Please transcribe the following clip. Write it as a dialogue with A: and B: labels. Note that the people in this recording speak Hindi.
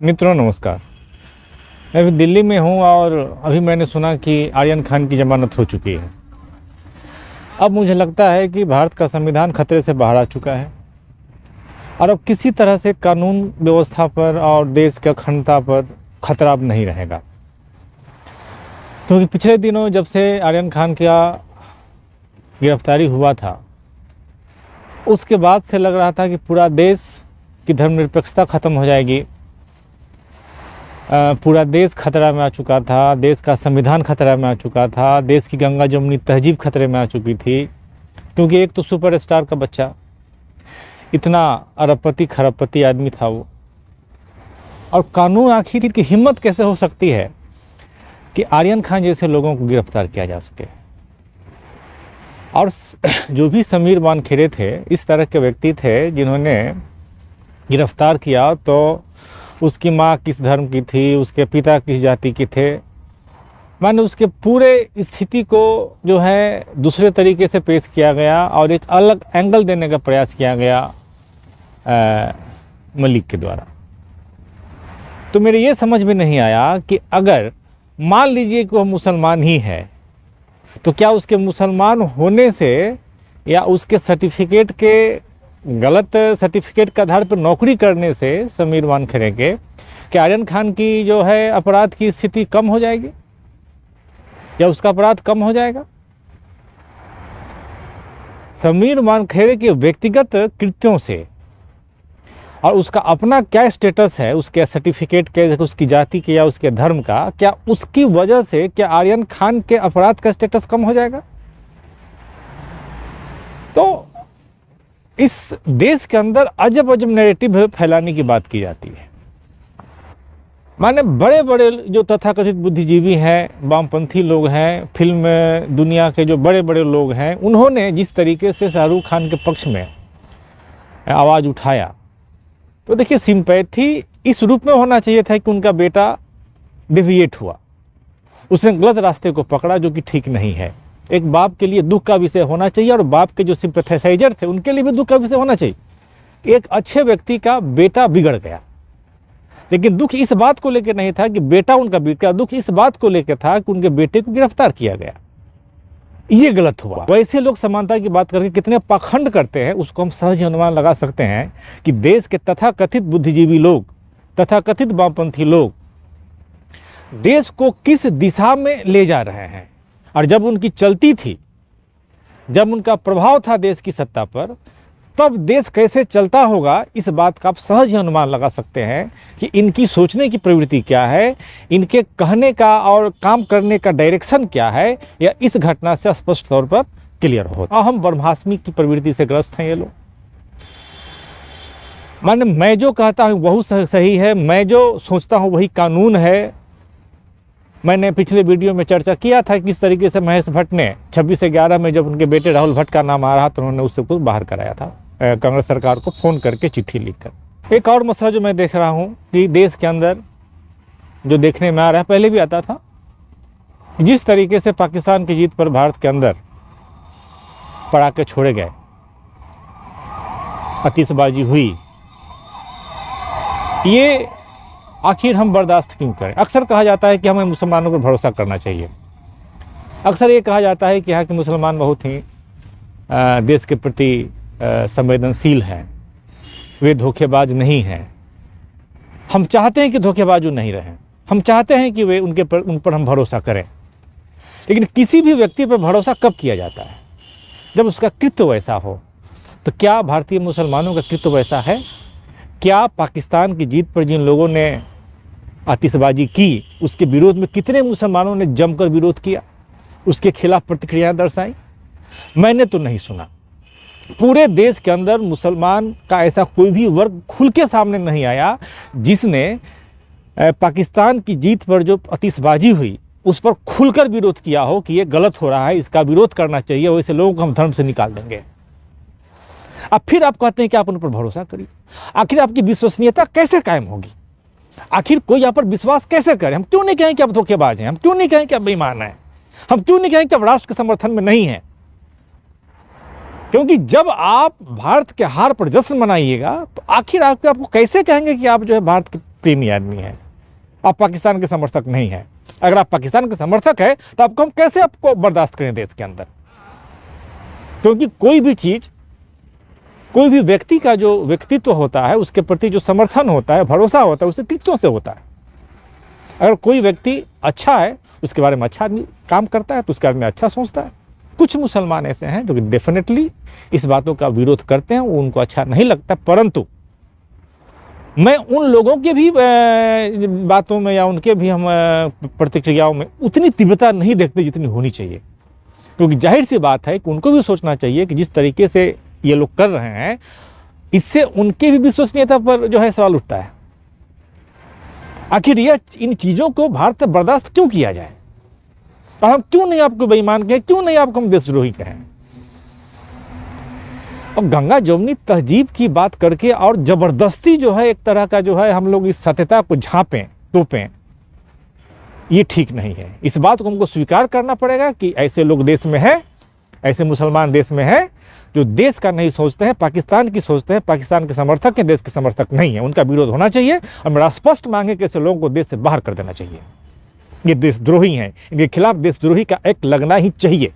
A: मित्रों नमस्कार। मैं अभी दिल्ली में हूँ और अभी मैंने सुना कि आर्यन खान की जमानत हो चुकी है। अब मुझे लगता है कि भारत का संविधान खतरे से बाहर आ चुका है और अब किसी तरह से कानून व्यवस्था पर और देश की अखंडता पर खतरा अब नहीं रहेगा, क्योंकि पिछले दिनों जब से आर्यन खान का गिरफ्तारी हुआ था उसके बाद से लग रहा था कि पूरा देश की धर्मनिरपेक्षता ख़त्म हो जाएगी। पूरा देश खतरा में आ चुका था, देश का संविधान खतरा में आ चुका था, देश की गंगा जमुनी तहजीब खतरे में आ चुकी थी, क्योंकि एक तो सुपरस्टार का बच्चा, इतना अरबपति खरबपति आदमी था वो। और कानून आखिर की हिम्मत कैसे हो सकती है कि आर्यन खान जैसे लोगों को गिरफ्तार किया जा सके। और जो भी समीर वानखेड़े थे, इस तरह के व्यक्ति थे जिन्होंने गिरफ्तार किया तो उसकी माँ किस धर्म की थी, उसके पिता किस जाति के थे, माने उसके पूरे स्थिति को जो है दूसरे तरीके से पेश किया गया और एक अलग एंगल देने का प्रयास किया गया मलिक के द्वारा। तो मेरे ये समझ में नहीं आया कि अगर मान लीजिए कि वह मुसलमान ही है तो क्या उसके मुसलमान होने से या उसके सर्टिफिकेट के गलत सर्टिफिकेट के आधार पर नौकरी करने से समीर वानखेड़े के क्या आर्यन खान की जो है अपराध की स्थिति कम हो जाएगी या उसका अपराध कम हो जाएगा? समीर वानखेड़े के व्यक्तिगत कृत्यों से और उसका अपना क्या स्टेटस है, उसके सर्टिफिकेट के, उसकी जाति के या उसके धर्म का, क्या उसकी वजह से क्या आर्यन खान के अपराध का स्टेटस कम हो जाएगा? तो इस देश के अंदर अजब अजब नैरेटिव फैलाने की बात की जाती है। माने बड़े बड़े जो तथाकथित बुद्धिजीवी हैं, वामपंथी लोग हैं, फिल्म दुनिया के जो बड़े बड़े लोग हैं, उन्होंने जिस तरीके से शाहरुख खान के पक्ष में आवाज़ उठाया, तो देखिए सिंपैथी इस रूप में होना चाहिए था कि उनका बेटा डेविएट हुआ, उसने गलत रास्ते को पकड़ा जो कि ठीक नहीं है। एक बाप के लिए दुख का विषय होना चाहिए और बाप के जो सिंपैथाइजर थे उनके लिए भी दुख का विषय होना चाहिए। एक अच्छे व्यक्ति का बेटा बिगड़ गया, लेकिन दुख इस बात को लेकर नहीं था कि बेटा उनका बिगड़ा, दुख इस बात को लेकर था कि उनके बेटे को गिरफ्तार किया गया। ये गलत हुआ। वैसे लोग समानता की बात करके कितने पाखंड करते हैं उसको हम सहज अनुमान लगा सकते हैं कि देश के तथाकथित बुद्धिजीवी लोग, तथाकथित वामपंथी लोग देश को किस दिशा में ले जा रहे हैं। और जब उनकी चलती थी, जब उनका प्रभाव था देश की सत्ता पर, तब देश कैसे चलता होगा, इस बात का आप सहज ही अनुमान लगा सकते हैं कि इनकी सोचने की प्रवृत्ति क्या है, इनके कहने का और काम करने का डायरेक्शन क्या है, या इस घटना से स्पष्ट तौर पर क्लियर होता। हम ब्रह्मास्मि की प्रवृत्ति से ग्रस्त हैं ये लोग। माने मैं जो कहता हूँ वही सही है, मैं जो सोचता हूँ वही कानून है। मैंने पिछले वीडियो में चर्चा किया था किस तरीके से महेश भट्ट ने 26/11 में जब उनके बेटे राहुल भट्ट का नाम आ रहा तो उन्होंने उससे कुछ बाहर कराया था, कांग्रेस सरकार को फ़ोन करके चिट्ठी लिखकर। एक और मसला जो मैं देख रहा हूँ कि देश के अंदर जो देखने में आ रहा है, पहले भी आता था, जिस तरीके से पाकिस्तान की जीत पर भारत के अंदर पड़ाके छोड़े गए, आतिशबाजी हुई, ये आखिर हम बर्दाश्त क्यों करें? अक्सर कहा जाता है कि हमें मुसलमानों पर भरोसा करना चाहिए। अक्सर ये कहा जाता है कि यहाँ के मुसलमान बहुत ही देश के प्रति संवेदनशील हैं, वे धोखेबाज नहीं हैं। हम चाहते हैं कि धोखेबाज नहीं रहें, हम चाहते हैं कि वे उन पर हम भरोसा करें। लेकिन किसी भी व्यक्ति पर भरोसा कब किया जाता है? जब उसका कृत्य वैसा हो। तो क्या भारतीय मुसलमानों का कृत्य वैसा है? क्या पाकिस्तान की जीत पर जिन लोगों ने आतिशबाजी की, उसके विरोध में कितने मुसलमानों ने जमकर विरोध किया, उसके खिलाफ प्रतिक्रियाएं दर्शाई? मैंने तो नहीं सुना। पूरे देश के अंदर मुसलमान का ऐसा कोई भी वर्ग खुल के सामने नहीं आया जिसने पाकिस्तान की जीत पर जो आतिशबाजी हुई उस पर खुलकर विरोध किया हो कि ये गलत हो रहा है, इसका विरोध करना चाहिए, वैसे लोगों को हम धर्म से निकाल देंगे। अब फिर आप कहते हैं कि आप उन पर भरोसा करिए। आखिर आपकी विश्वसनीयता कैसे कायम होगी? आखिर कोई आप पर विश्वास कैसे करे? हम क्यों नहीं कहें कि आप धोखेबाज हैं, हम क्यों नहीं कहें कि आप बेईमान हैं? हम क्यों नहीं कहें कि आप राष्ट्र के समर्थन में नहीं हैं? क्योंकि जब आप भारत के हार पर जश्न मनाइएगा तो आखिर आपको कैसे कहेंगे कि आप जो है भारत के प्रेमी आदमी हैं, आप पाकिस्तान के समर्थक नहीं हैं? अगर आप पाकिस्तान के समर्थक है तो आपको हम कैसे आपको बर्दाश्त करें देश के अंदर? क्योंकि कोई भी चीज, कोई भी व्यक्ति का जो व्यक्तित्व होता है, उसके प्रति जो समर्थन होता है, भरोसा होता है, उसे कितों से होता है। अगर कोई व्यक्ति अच्छा है, उसके बारे में अच्छा आदमी काम करता है तो उसके बारे में अच्छा सोचता है। कुछ मुसलमान ऐसे हैं जो कि डेफिनेटली इस बातों का विरोध करते हैं, वो उनको अच्छा नहीं लगता, परंतु मैं उन लोगों के भी बातों में या उनके भी हम प्रतिक्रियाओं में उतनी तीव्रता नहीं देखते जितनी होनी चाहिए। क्योंकि जाहिर सी बात है कि उनको भी सोचना चाहिए कि जिस तरीके से ये लोग कर रहे हैं, इससे उनके भी विश्वसनीयता पर जो है सवाल उठता है। आखिर यह इन चीज़ों को भारत से बर्दाश्त क्यों किया जाए? और हम क्यों नहीं आपको बेईमान कहें, क्यों नहीं आपको हम देशद्रोही कहें? और गंगा जमुनी तहजीब की बात करके और जबरदस्ती जो है एक तरह का जो है हम लोग इस सत्यता को झांपें तोपें, ये ठीक नहीं है। इस बात को हमको स्वीकार करना पड़ेगा कि ऐसे लोग देश में हैं, ऐसे मुसलमान देश में हैं जो देश का नहीं सोचते हैं, पाकिस्तान की सोचते हैं, पाकिस्तान के समर्थक हैं, देश के समर्थक नहीं है। उनका विरोध होना चाहिए और मेरा स्पष्ट मांगे कि ऐसे लोगों को देश से बाहर कर देना चाहिए। ये देशद्रोही हैं, इनके खिलाफ देशद्रोही का एक्ट लगना ही चाहिए।